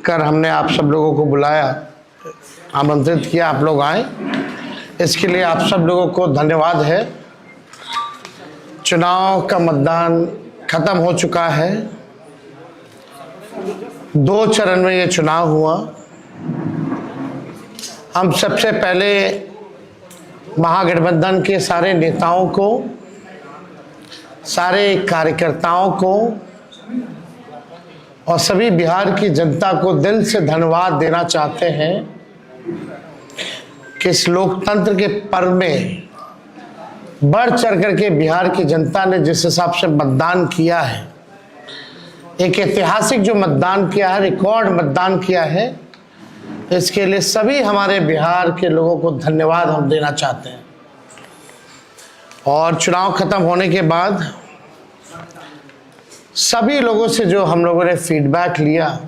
कर हमने आप सब लोगों को बुलाया, आमंत्रित किया, आप लोग आए, इसके लिए आप सब लोगों को धन्यवाद है। चुनाव का मतदान खत्म हो चुका है। 2 चरण में ये चुनाव हुआ। हम सबसे पहले महागठबंधन के सारे नेताओं को, सारे कार्यकर्ताओं को और सभी बिहार की जनता को दिल से धन्यवाद देना चाहते हैं कि इस लोकतंत्र के पर्व में बढ़ चढ़ करके बिहार की जनता ने जिस हिसाब से मतदान किया है, एक ऐतिहासिक जो मतदान किया है, रिकॉर्ड मतदान किया है, इसके लिए सभी हमारे बिहार के लोगों को धन्यवाद हम देना चाहते हैं। और चुनाव खत्म होने के बाद सभी लोगों से जो हम लोगों ने फीडबैक लिया,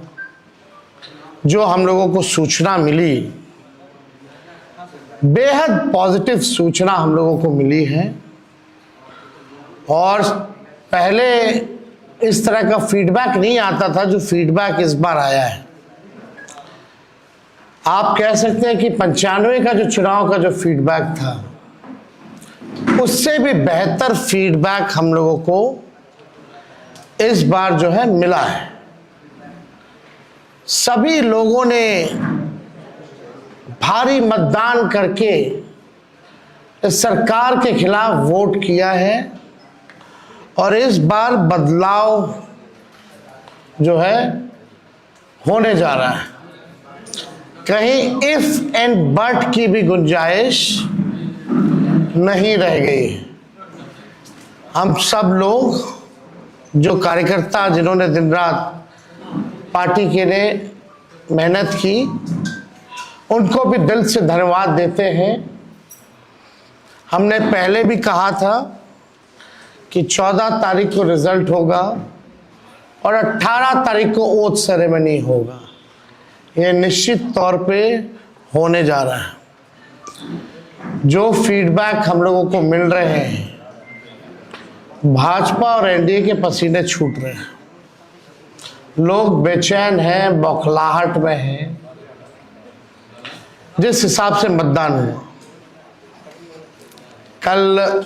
जो हम लोगों को सूचना मिली, बेहद पॉजिटिव सूचना हम लोगों को मिली है। और पहले इस तरह का फीडबैक नहीं आता था जो फीडबैक इस बार आया है। आप कह सकते हैं कि 95 का जो चुनाव का जो फीडबैक था, उससे भी बेहतर फीडबैक हम लोगों को इस बार जो है मिला है। सभी लोगों ने भारी मतदान करके इस सरकार के खिलाफ वोट किया है और इस बार बदलाव जो है होने जा रहा है। कहीं इफ एंड बट की भी गुंजाइश नहीं रह गई। हम सब लोग जो कार्यकर्ता जिन्होंने दिन रात पार्टी के लिए मेहनत की, उनको भी दिल से धन्यवाद देते हैं। हमने पहले भी कहा था कि 14 तारीख को रिजल्ट होगा और 18 तारीख को ओथ सेरेमनी होगा। ये निश्चित तौर पे होने जा रहा है। जो फीडबैक हम लोगों को मिल रहे हैं, भाजपा और एनडीए के पसीने छूट रहे हैं। लोग बेचैन हैं, बौखलाहट में हैं। जिस हिसाब से मतदान हुआ, कल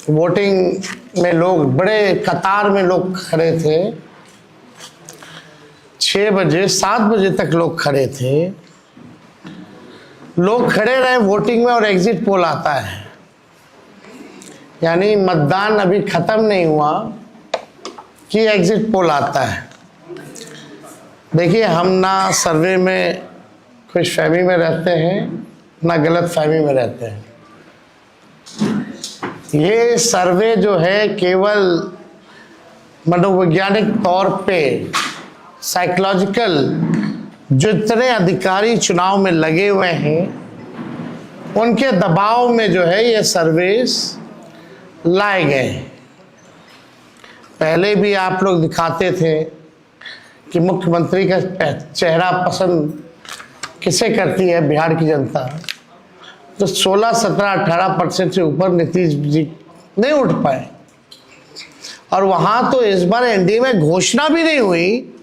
वोटिंग में लोग बड़े कतार में लोग खड़े थे। 6 बजे 7 बजे तक लोग खड़े थे। लोग खड़े रहे वोटिंग में और एग्जिट पोल आता है, यानी मतदान अभी खत्म नहीं हुआ कि एग्जिट पोल आता है। देखिए, हम ना सर्वे में खुशफहमी में रहते हैं, ना गलत फहमी में रहते हैं। ये सर्वे जो है केवल मनोवैज्ञानिक तौर पे, साइकोलॉजिकल, जितने अधिकारी चुनाव में लगे हुए हैं उनके दबाव में जो है ये सर्वेस लाए गए। पहले भी आप लोग दिखाते थे कि मुख्यमंत्री का चेहरा पसंद किसे करती है बिहार की जनता, तो 16, 17, 18% से ऊपर नीतीश जी नहीं उठ पाए। और वहां तो इस बार एनडीए में घोषणा भी नहीं हुई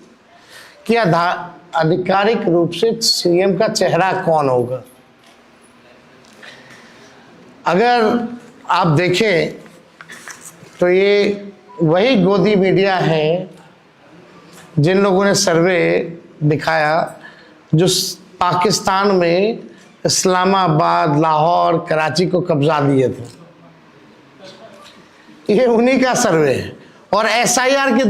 कि आधिकारिक रूप से सीएम का चेहरा कौन होगा। अगर आप देखें तो ये वही गोदी मीडिया है जिन लोगों ने सर्वे दिखाया, जो पाकिस्तान में इस्लामाबाद, लाहौर, कराची को कब्जा दिए थे। ये उन्हीं का सर्वे है। और एसआईआर के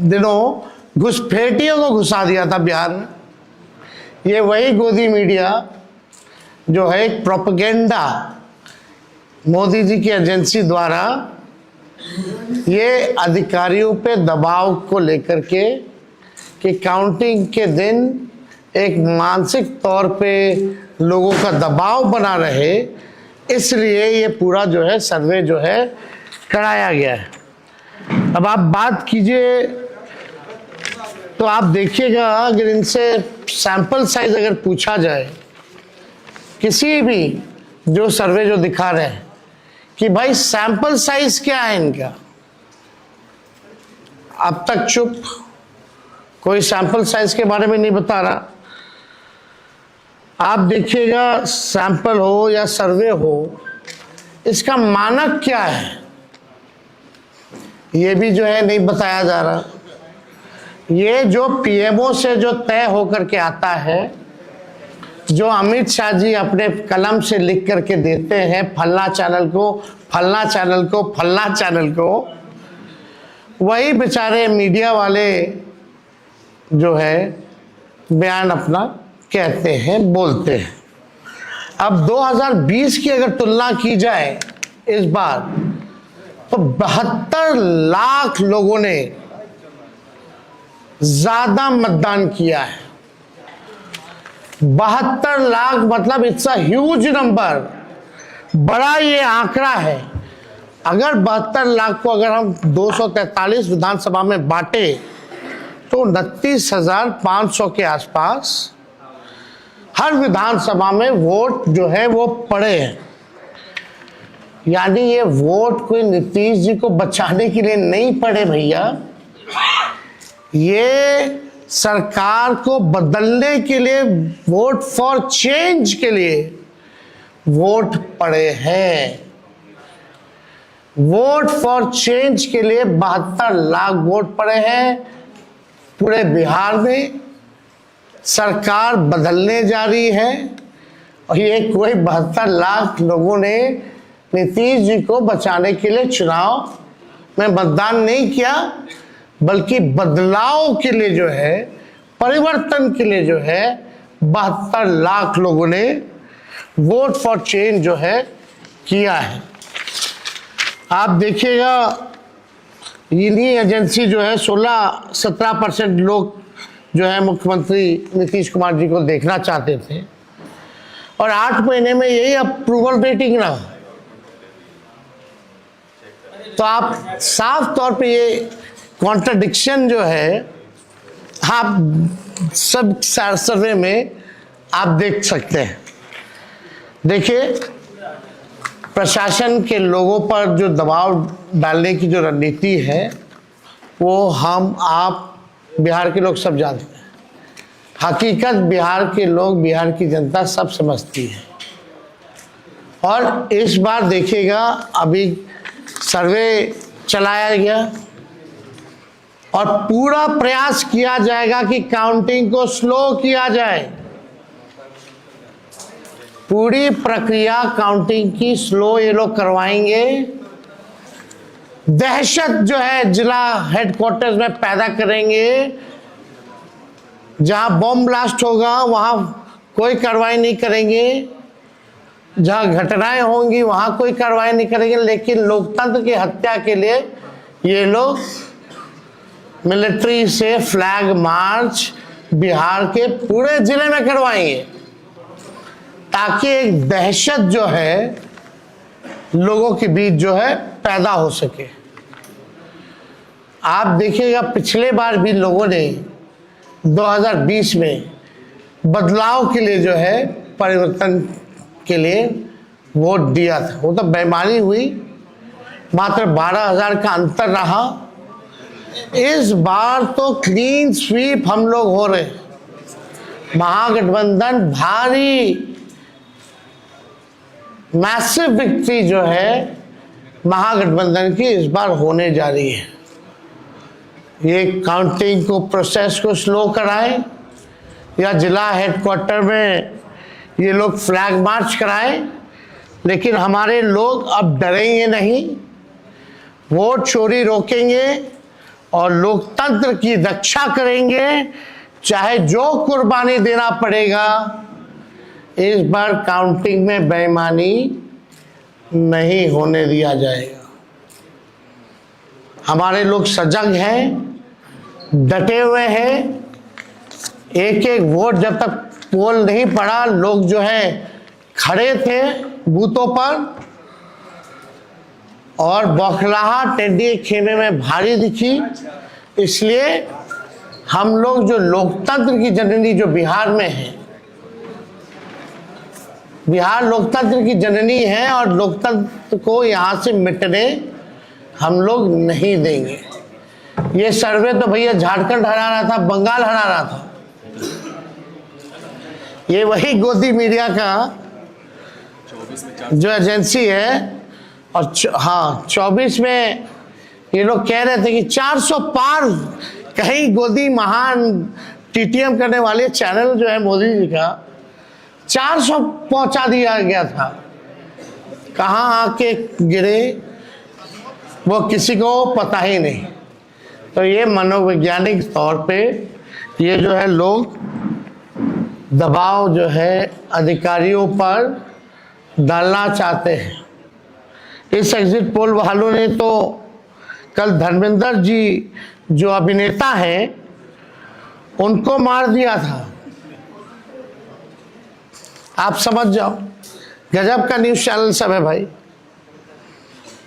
दिनों घुसपैठियों को घुसा दिया था बिहार में। ये वही गोदी मीडिया जो है एक प्रोपेगेंडा मोदी जी की एजेंसी द्वारा ये अधिकारियों पे दबाव को लेकर के कि काउंटिंग के दिन एक मानसिक तौर पे लोगों का दबाव बना रहे, इसलिए ये पूरा जो है सर्वे जो है कराया गया है। अब आप बात कीजिए तो आप देखिएगा, अगर इनसे सैंपल साइज अगर पूछा जाए, किसी भी जो सर्वे जो दिखा रहे हैं कि भाई सैंपल साइज क्या है इनका, अब तक चुप, कोई सैंपल साइज के बारे में नहीं बता रहा। आप देखिएगा, सैंपल हो या सर्वे हो, इसका मानक क्या है ये भी जो है नहीं बताया जा रहा। ये जो पीएमओ से जो तय होकर के आता है, जो अमित शाह जी अपने कलम से लिख करके देते हैं, फलना चैनल को, फलना चैनल को, फलना चैनल को, वही बेचारे मीडिया वाले जो है बयान अपना कहते हैं, बोलते हैं। अब 2020 की अगर तुलना की जाए इस बार, तो 72 लाख लोगों ने ज्यादा मतदान किया है। 72 लाख मतलब इट्स अ ह्यूज नंबर, बड़ा ये आंकड़ा है। अगर 72 लाख को अगर हम 243 विधानसभा में बांटे तो 29,500 के आसपास हर विधानसभा में वोट जो है वो पड़े हैं। यानी ये वोट कोई नीतीश जी को बचाने के लिए नहीं पड़े भैया, ये सरकार को बदलने के लिए, वोट फॉर चेंज के लिए वोट पड़े हैं। वोट फॉर चेंज के लिए 72 लाख वोट पड़े हैं। पूरे बिहार में सरकार बदलने जा रही है और ये कोई 72 लाख लोगों ने नीतीश जी को बचाने के लिए चुनाव में मतदान नहीं किया, बल्कि बदलाव के लिए जो है, परिवर्तन के लिए जो है 72 लाख लोगों ने वोट फॉर चेंज जो है किया है। आप देखिएगा, इन्हीं एजेंसी जो है 16-17% लोग जो है मुख्यमंत्री नीतीश कुमार जी को देखना चाहते थे, और 8 महीने में यही अप्रूवल रेटिंग रहा। तो आप साफ तौर पे ये कॉन्ट्रडिक्शन जो है आप सब सर्वे में आप देख सकते हैं। देखिए, प्रशासन के लोगों पर जो दबाव डालने की जो रणनीति है वो हम आप बिहार के लोग सब जानते हैं। हकीकत बिहार के लोग, बिहार की जनता सब समझती है। और इस बार देखिएगा, अभी सर्वे चलाया गया और पूरा प्रयास किया जाएगा कि काउंटिंग को स्लो किया जाए। पूरी प्रक्रिया काउंटिंग की स्लो ये लोग करवाएंगे। दहशत जो है जिला हेडक्वार्टर्स में पैदा करेंगे। जहां बॉम्ब ब्लास्ट होगा वहां कोई कार्रवाई नहीं करेंगे, जहां घटनाएं होंगी वहां कोई कार्रवाई नहीं करेंगे। लेकिन लोकतंत्र की हत्या के लिए ये लोग मिलिट्री से फ्लैग मार्च बिहार के पूरे जिले में करवाएंगे, ताकि एक दहशत जो है लोगों के बीच जो है पैदा हो सके। आप देखिएगा, पिछले बार भी लोगों ने 2020 में बदलाव के लिए जो है, परिवर्तन के लिए वोट दिया था। वो तो बेईमानी हुई, मात्र 12,000 का अंतर रहा। इस बार तो क्लीन स्वीप हम लोग हो रहे हैं। महागठबंधन भारी मैसिव विक्ट्री जो है महागठबंधन की इस बार होने जा रही है। ये काउंटिंग को, प्रोसेस को स्लो कराएं या जिला हेडक्वार्टर में ये लोग फ्लैग मार्च कराएं, लेकिन हमारे लोग अब डरेंगे नहीं, वोट चोरी रोकेंगे और लोकतंत्र की रक्षा करेंगे, चाहे जो कुर्बानी देना पड़ेगा। इस बार काउंटिंग में बेईमानी नहीं होने दिया जाएगा। हमारे लोग सजग हैं, डटे हुए हैं। एक एक वोट जब तक पोल नहीं पड़ा, लोग जो है खड़े थे बूथों पर, और बौखलाहट एनडीए खेमे में भारी दिखी। इसलिए हम लोग जो लोकतंत्र की जननी जो बिहार में है, बिहार लोकतंत्र की जननी है और लोकतंत्र को यहाँ से मिटने हम लोग नहीं देंगे। ये सर्वे तो भैया झारखंड हरा रहा था, बंगाल हरा रहा था। ये वही गोदी मीडिया का जो एजेंसी है, और हाँ 24 में ये लोग कह रहे थे कि 400 पार, कहीं गोदी महान टीटीएम करने वाले चैनल जो है मोदी जी का 400 पहुंचा दिया गया था। कहाँ आके गिरे वो किसी को पता ही नहीं। तो ये मनोवैज्ञानिक तौर पे ये जो है लोग दबाव जो है अधिकारियों पर डालना चाहते हैं। इस एग्जिट पोल वालों ने तो कल धर्मेंद्र जी जो अभिनेता हैं उनको मार दिया था। आप समझ जाओ, गजब का न्यूज़ चैनल सब है भाई।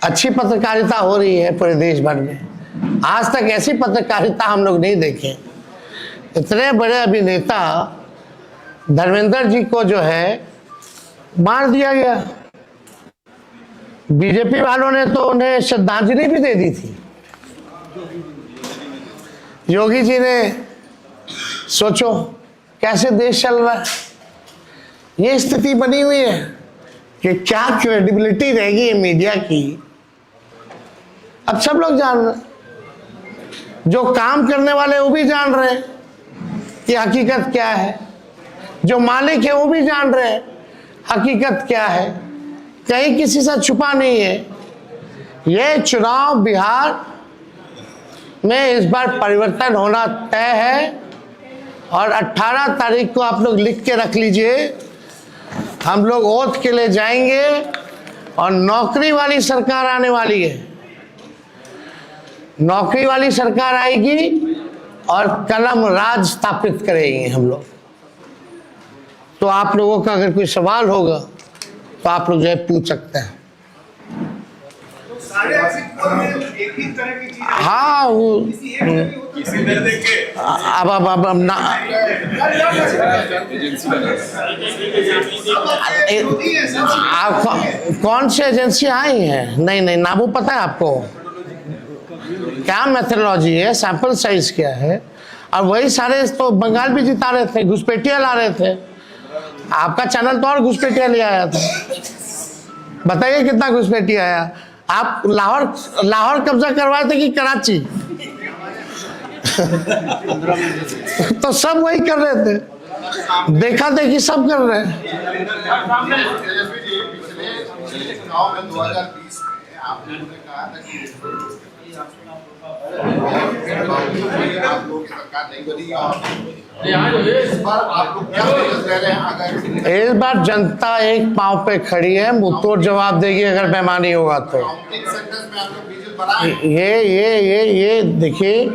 अच्छी पत्रकारिता हो रही है पूरे देश भर में। आज तक ऐसी पत्रकारिता हम लोग नहीं देखे। इतने बड़े अभिनेता धर्मेंद्र जी को जो है मार दिया गया। बीजेपी वालों ने तो उन्हें श्रद्धांजलि भी दे दी थी। योगी जी ने, सोचो कैसे देश चल रहा है। ये स्थिति बनी हुई है कि क्या क्रेडिबिलिटी रहेगी मीडिया की। अब सब लोग जान रहे हैं, जो काम करने वाले वो भी जान रहे हैं कि हकीकत क्या है, जो मालिक है वो भी जान रहे हैं हकीकत क्या है। कहीं किसी से छुपा नहीं है। ये चुनाव बिहार में इस बार परिवर्तन होना तय है और 18 तारीख को आप लोग लिख के रख लीजिए। हम लोग ओथ के लिए जाएंगे और नौकरी वाली सरकार आने वाली है। नौकरी वाली सरकार आएगी और कलम राज स्थापित करेंगे हम लोग। तो आप लोगों का अगर कोई सवाल होगा तो आप लोग जो है पूछ सकते हैं। हाँ वो अब ना आप कौन सी एजेंसी आई है? नहीं ना वो पता है आपको क्या मेथोडोलॉजी है, सैंपल साइज क्या है। और वही सारे तो बंगाल भी जिता रहे थे, घुसपैठिया ला रहे थे। आपका चैनल तो और घुसपैठिया ले आया था। बताइए कितना घुसपैठिया आया। आप लाहौर कब्जा करवाए थे कि कराची? तो सब वही कर रहे थे, देखा देखी सब कर रहे हैं। इस बार जनता एक पांव पे खड़ी है, मुंहतोड़ जवाब देगी अगर बेईमानी होगा तो। ये देखिए,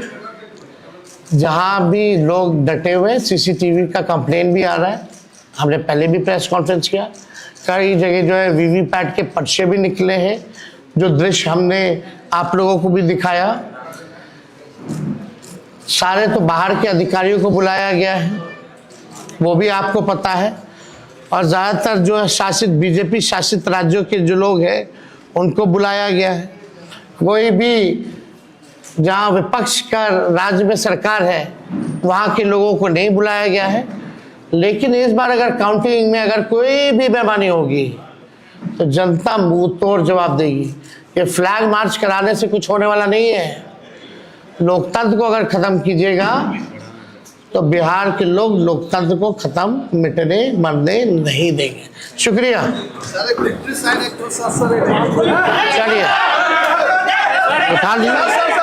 जहां भी लोग डटे हुए, सीसीटीवी का कंप्लेन भी आ रहा है। हमने पहले भी प्रेस कॉन्फ्रेंस किया, कई जगह जो है वीवीपैट के पर्चे भी निकले हैं, जो दृश्य हमने आप लोगों को भी दिखाया। सारे तो बाहर के अधिकारियों को बुलाया गया है, वो भी आपको पता है। और ज़्यादातर जो है शासित बीजेपी शासित राज्यों के जो लोग हैं उनको बुलाया गया है। कोई भी जहाँ विपक्ष का राज्य में सरकार है वहाँ के लोगों को नहीं बुलाया गया है। लेकिन इस बार अगर काउंटिंग में अगर कोई भी बेईमानी होगी तो जनता मुंह तोड़ जवाब देगी। ये फ्लैग मार्च कराने से कुछ होने वाला नहीं है। लोकतंत्र को अगर खत्म कीजिएगा तो बिहार के लोग लोकतंत्र को खत्म मिटने मरने नहीं देंगे। शुक्रिया। चलिए उठा लीजिए।